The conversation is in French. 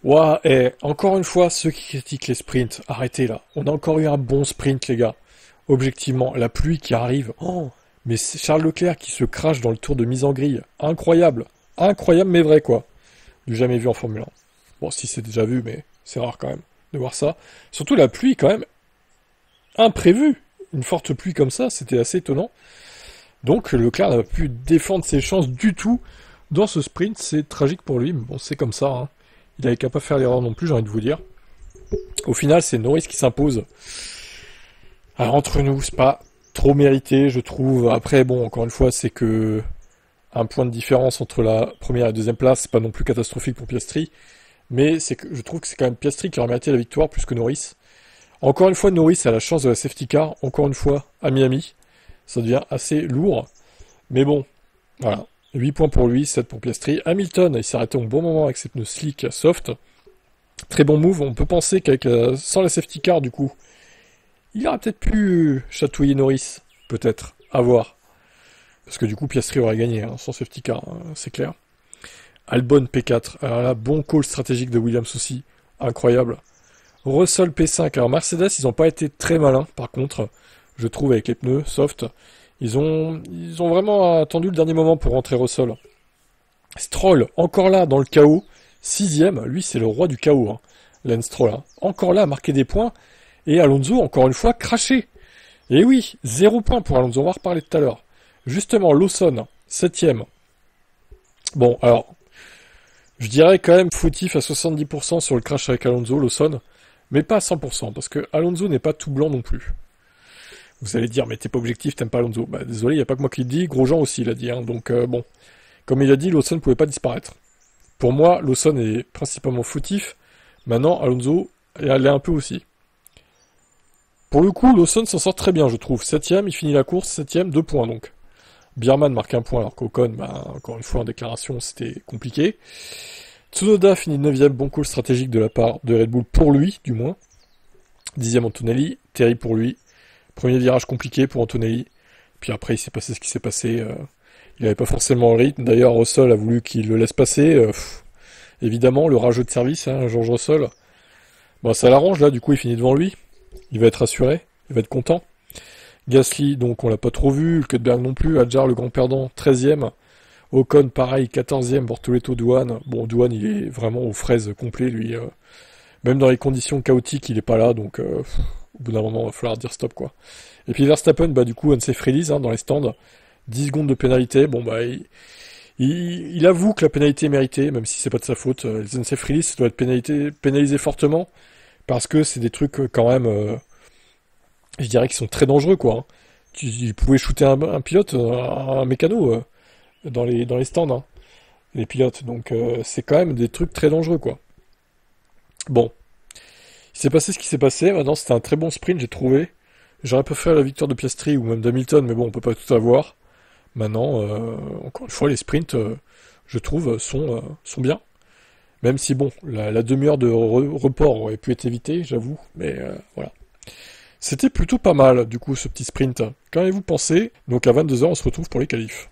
Ouah, et encore une fois, ceux qui critiquent les sprints, arrêtez là. On a encore eu un bon sprint, les gars. Objectivement, la pluie qui arrive. Oh, mais c'est Charles Leclerc qui se crache dans le tour de mise en grille. Incroyable. Incroyable, mais vrai, quoi. Du jamais vu en Formule 1. Bon, si c'est déjà vu, mais c'est rare quand même de voir ça. Surtout la pluie, quand même, imprévue. Une forte pluie comme ça, c'était assez étonnant. Donc, Leclerc n'a pas pu défendre ses chances du tout dans ce sprint. C'est tragique pour lui, mais bon, c'est comme ça, hein. Il avait qu'à pas faire l'erreur non plus, j'ai envie de vous dire. Au final, c'est Norris qui s'impose. Alors, entre nous, c'est pas trop mérité, je trouve. Après, bon, encore une fois, c'est que un point de différence entre la première et la deuxième place, c'est pas non plus catastrophique pour Piastri. Mais c'est que je trouve que c'est quand même Piastri qui aurait mérité la victoire plus que Norris. Encore une fois, Norris a la chance de la safety car. Encore une fois, à Miami. Ça devient assez lourd. Mais bon, voilà. 8 points pour lui, 7 pour Piastri. Hamilton, il s'est arrêté au bon moment avec cette pneu slick soft. Très bon move. On peut penser qu'avec sans la safety car, du coup, il aurait peut-être pu chatouiller Norris. Peut-être. À voir. Parce que du coup, Piastri aurait gagné, hein, sans safety car, hein, c'est clair. Albon P4. Alors là, bon call stratégique de Williams aussi. Incroyable. Russell P5. Alors Mercedes, ils n'ont pas été très malins, par contre, je trouve, avec les pneus soft. Ils ont vraiment attendu le dernier moment pour rentrer Russell. Stroll, encore là, dans le chaos. Sixième, lui, c'est le roi du chaos, hein. Lance Stroll, hein. Encore là, marqué des points. Et Alonso, encore une fois, craché. Et oui, 0 point pour Alonso, on va en reparler tout à l'heure. Justement, Lawson, septième. Bon, alors, je dirais quand même fautif à 70% sur le crash avec Alonso, Lawson, mais pas à 100%, parce que Alonso n'est pas tout blanc non plus. Vous allez dire, mais t'es pas objectif, t'aimes pas Alonso. Bah désolé, y a pas que moi qui le dis, Grosjean aussi l'a dit, hein, donc bon. Comme il a dit, Lawson ne pouvait pas disparaître. Pour moi, Lawson est principalement fautif, maintenant Alonso, elle est un peu aussi. Pour le coup, Lawson s'en sort très bien, je trouve. Septième, il finit la course, septième, 2 points donc. Bierman marque 1 point, alors qu'Ocon, bah, encore une fois, en déclaration, c'était compliqué. Tsunoda finit 9ème, bon call stratégique de la part de Red Bull pour lui, du moins. 10ème Antonelli, terrible pour lui. Premier virage compliqué pour Antonelli. Puis après, il s'est passé ce qui s'est passé. Il n'avait pas forcément le rythme. D'ailleurs, Russell a voulu qu'il le laisse passer. Évidemment, le rageux de service, hein, George Russell. Bon, ça l'arrange là, du coup, il finit devant lui. Il va être rassuré, il va être content. Gasly, donc on l'a pas trop vu. Hülkenberg non plus. Hadjar, le grand perdant, 13ème. Ocon, pareil, 14ème. Bortoleto, Douane. Bon, Douane, il est vraiment aux fraises complet, lui. Même dans les conditions chaotiques, il est pas là, donc au bout d'un moment, il va falloir dire stop, quoi. Et puis Verstappen, bah du coup, unsafe release, hein, dans les stands. 10 secondes de pénalité. Bon, bah, il avoue que la pénalité est méritée, même si c'est pas de sa faute. Les unsafe release, ça doit être pénalisé fortement, parce que c'est des trucs, quand même, je dirais qu'ils sont très dangereux, quoi, hein. Tu pouvais shooter un pilote, un mécano, dans les stands, hein, les pilotes. Donc, c'est quand même des trucs très dangereux, quoi. Bon. Il s'est passé ce qui s'est passé. Maintenant, c'était un très bon sprint, j'ai trouvé. J'aurais préféré la victoire de Piastri ou même d'Hamilton, mais bon, on peut pas tout avoir. Maintenant, encore une fois, les sprints, je trouve, sont bien. Même si, bon, la demi-heure de report aurait pu être évitée, j'avoue. Mais voilà. C'était plutôt pas mal, du coup, ce petit sprint. Qu'en avez-vous pensé? Donc à 22h, on se retrouve pour les qualifs.